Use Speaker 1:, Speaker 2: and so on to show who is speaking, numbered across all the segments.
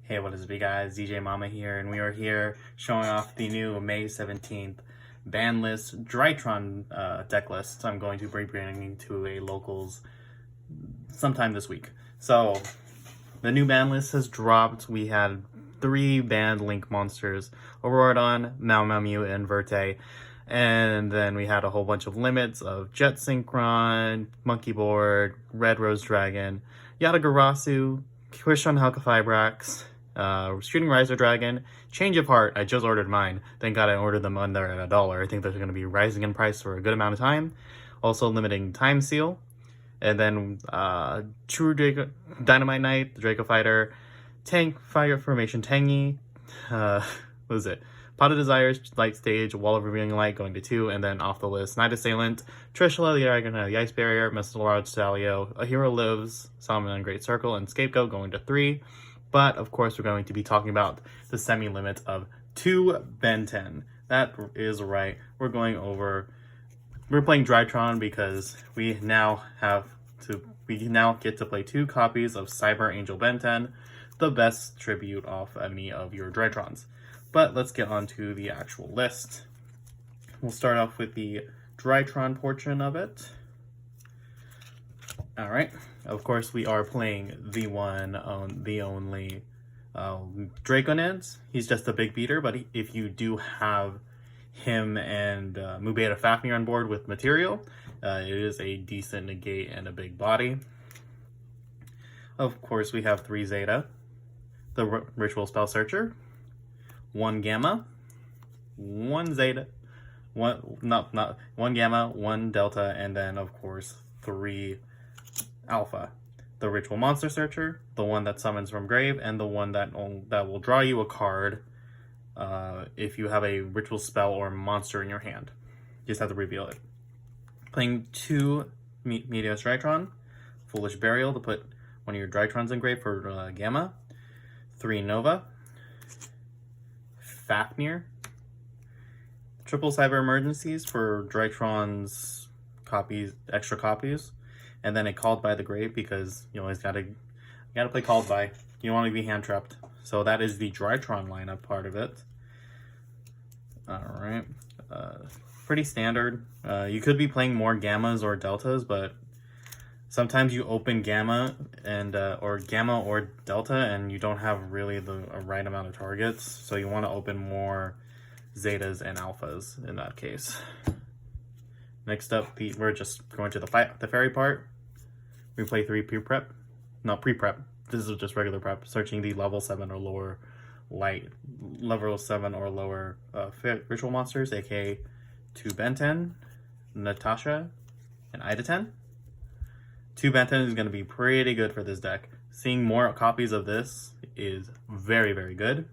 Speaker 1: Hey, what is up, you guys? DJMama here, and we are here showing off the new May 17th Banlist Drytron deck list. I'm going to be bringing to a locals sometime this week. So, the new ban list has dropped. We had 3 banned Link monsters: Auroradon, Mew, and Verte. And then we had a whole bunch of limits of Jet Synchron, Monkey Board, Red Rose Dragon, Yatagarasu, Quishon Halkafibrax, Shooting Riser Dragon, Change of Heart. I just ordered mine. Thank God I ordered them under at $1. I think they're going to be rising in price for a good amount of time. Also limiting Time Seal. And then True Draco, Dynamite Knight, the Draco Fighter, Tank, Fire Formation Tangy, what is it? Pot of Desires, Light Stage, Wall of Revealing Light going to 2, and then off the list, Night Assailant, Trishula, the Dragon, the Ice Barrier, Missile Large Stalio, A Hero Lives, Solomon Great Circle, and Scapegoat going to 3. But, of course, we're going to be talking about the semi-limit of 2 Benten. That is right. We're playing Drytron because we now get to play 2 copies of Cyber Angel Benten, the best tribute off any of your Drytrons. But let's get on to the actual list. We'll start off with the Drytron portion of it. Alright, of course we are playing the only Draconance. He's just a big beater, but if you do have him and Mubeta Fafnir on board with material, it is a decent negate and a big body. Of course we have 3 Zeta, the Ritual Spell Searcher, 1 Gamma, 1 Zeta, 1 Gamma, 1 Delta, and then of course 3 Alpha. The Ritual Monster Searcher, the one that summons from grave, and the one that will draw you a card if you have a ritual spell or monster in your hand. You just have to reveal it. Playing 2 Meteos Drytron, Foolish Burial to put one of your Drytrons in grave for Gamma, 3 Nova, Fafnir, triple Cyber Emergencies for Drytron's extra copies, and then a Called by the Grave because you always gotta play Called by. You don't want to be hand trapped. So that is the Drytron lineup part of it. Alright. Pretty standard. You could be playing more Gammas or Deltas, but sometimes you open Gamma and or Gamma or Delta and you don't have really the right amount of targets. So you want to open more Zetas and Alphas in that case. Next up, we're just going to the fairy part. We play 3 pre-prep. Not pre-prep. This is just regular prep. Searching the level 7 or lower ritual monsters, aka 2 Benten, Natasha, and Ideten. 2 Benten is going to be pretty good for this deck. Seeing more copies of this is very, very good.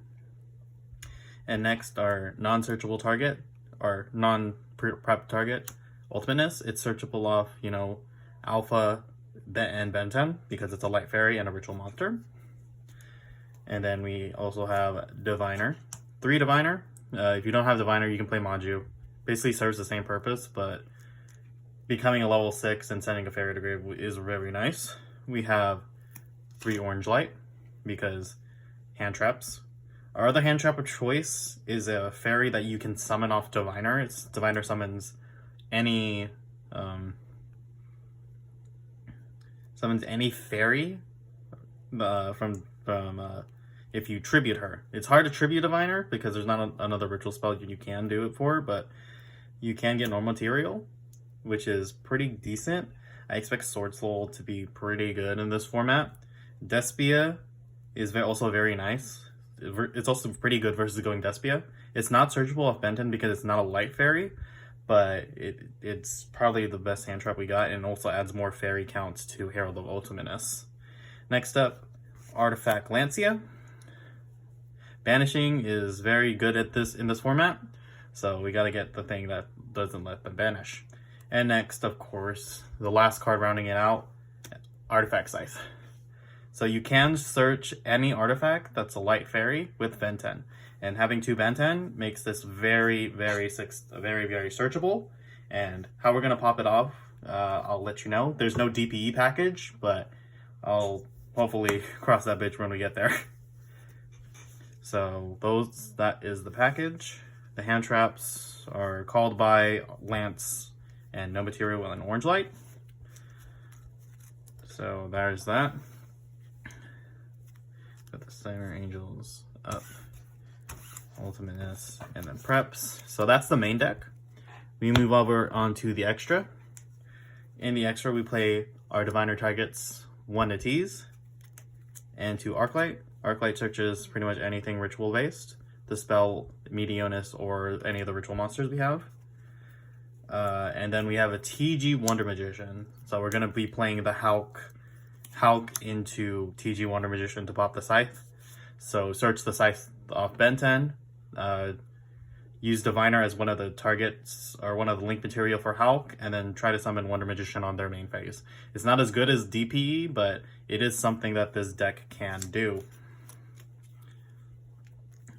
Speaker 1: And next, our non-searchable target, our non-prep target, Ultimateness. It's searchable off, Alpha and Benten because it's a light fairy and a ritual monster. And then we also have Diviner. 3 Diviner. If you don't have Diviner, you can play Maju. Basically serves the same purpose, but becoming a level 6 and sending a fairy to grave is very nice. We have 3 Orange Light because hand traps. Our other hand trap of choice is a fairy that you can summon off Diviner. Diviner summons any fairy from if you tribute her. It's hard to tribute Diviner because there's not another ritual spell you can do it for, but you can get normal material, which is pretty decent. I expect Sword Soul to be pretty good in this format. Despia is also very nice. It's also pretty good versus going Despia. It's not searchable off Benten because it's not a light fairy, but it's probably the best hand trap we got, and also adds more fairy counts to Herald of Ultimateness. Next up, Artifact Lancia. Banishing is very good in this format, so we gotta get the thing that doesn't let them banish. And next, of course, the last card rounding it out, Artifact Scythe. So you can search any artifact that's a light fairy with Benten. And having 2 Benten makes this very, very searchable. And how we're going to pop it off, I'll let you know. There's no DPE package, but I'll hopefully cross that bitch when we get there. So that is the package. The hand traps are Called By, Lance, and No Material and Orange Light. So there's that. Put the Cyber Angels up. Ultimateness, and then preps. So that's the main deck. We move over onto the extra. In the extra, we play our Diviner targets 1 to tease and 2 Arclight. Arclight searches pretty much anything ritual based, the spell Medionis or any of the ritual monsters we have. And then we have a TG Wonder Magician. So we're going to be playing the Hulk into TG Wonder Magician to pop the Scythe. So search the Scythe off Benten. Use Diviner as one of the targets or one of the link material for Hulk, and then try to summon Wonder Magician on their main phase. It's not as good as DPE, but it is something that this deck can do.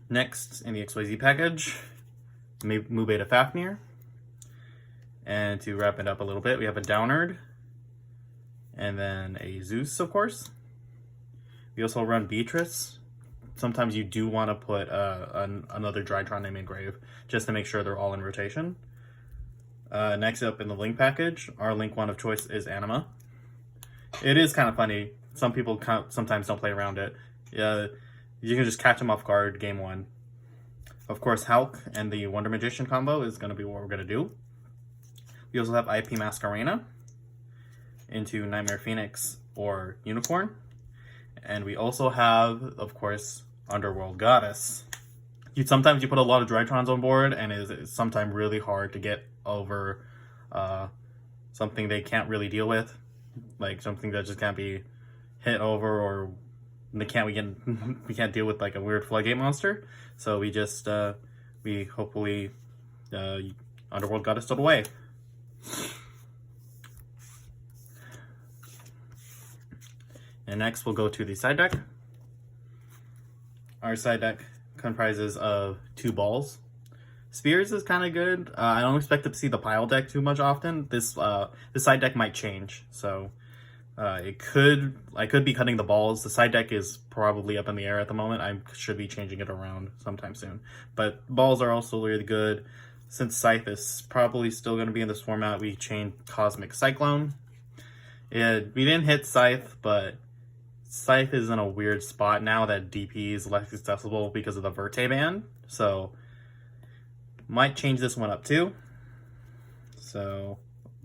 Speaker 1: Next, in the XYZ package, Mu Beta Fafnir. And to wrap it up a little bit, we have a Downerd, and then a Zeus, of course. We also run Beatrice. Sometimes you do want to put another Drytron name Engrave, just to make sure they're all in rotation. Next up in the link package, our link one of choice is Anima. It is kind of funny. Some people sometimes don't play around it. You can just catch them off guard game 1. Of course, Hulk and the Wonder Magician combo is going to be what we're going to do. We also have IP Masquerena into Nightmare Phoenix or Unicorn. And we also have, of course, Underworld Goddess. Sometimes you put a lot of Drytrons on board, and it's sometimes really hard to get over something they can't really deal with, like something that just can't be hit over, or we can't deal with like a weird floodgate monster. So we just we hopefully Underworld Goddess stood away. And next we'll go to the side deck. Our side deck comprises of 2 balls. Spears is kind of good. I don't expect to see the pile deck too much often. This side deck might change, so I could be cutting the balls. The side deck is probably up in the air at the moment. I should be changing it around sometime soon. But balls are also really good. Since Scythe is probably still going to be in this format, we changed Cosmic Cyclone. We didn't hit Scythe, but Scythe is in a weird spot now that DP is less accessible because of the Verte ban. So, might change this one up too. So,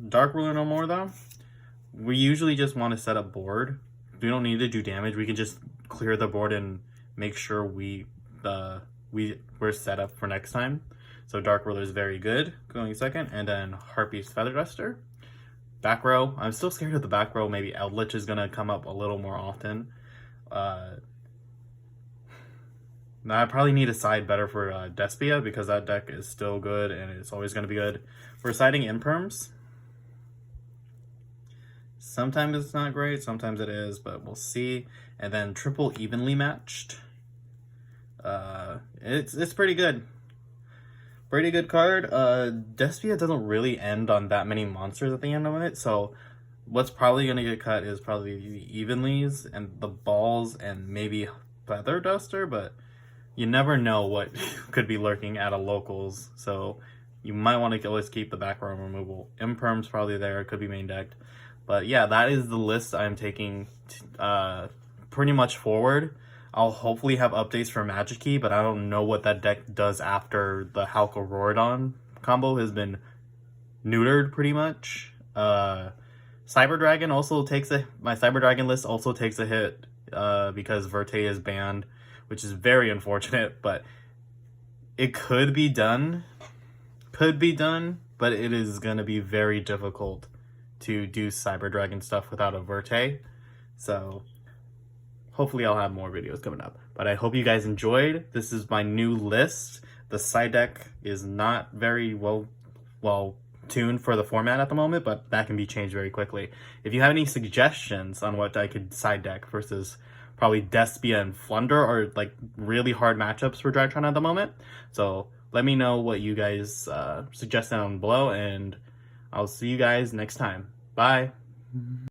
Speaker 1: Dark Ruler no more though. We usually just want to set up board. We don't need to do damage. We can just clear the board and make sure we're set up for next time. So Dark Ruler is very good going second. And then Harpy's Feather Duster. Back row, I'm still scared of the back row. Maybe Eldritch is going to come up a little more often. Now I probably need a side better for Despia, because that deck is still good and it's always going to be good. For siding Imperms, sometimes it's not great, sometimes it is, but we'll see. And then triple evenly matched. It's pretty good. Pretty good card. Despia doesn't really end on that many monsters at the end of it, so what's probably going to get cut is probably the Evenlies and the balls and maybe Feather Duster, but you never know what could be lurking at a locals, so you might want to always keep the back row removal. Imperm's probably there, it could be main decked. But yeah, that is the list I'm taking pretty much forward. I'll hopefully have updates for Magic Key, but I don't know what that deck does after the Hulk Auroradon combo has been neutered pretty much. Cyber Dragon also takes my Cyber Dragon list also takes a hit because Verte is banned, which is very unfortunate, but it could be done. But it is going to be very difficult to do Cyber Dragon stuff without a Verte. So hopefully I'll have more videos coming up. But I hope you guys enjoyed. This is my new list. The side deck is not very well tuned for the format at the moment, but that can be changed very quickly. If you have any suggestions on what I could side deck versus probably Despia and Flunder are like really hard matchups for Drytron at the moment. So let me know what you guys suggest down below, and I'll see you guys next time. Bye.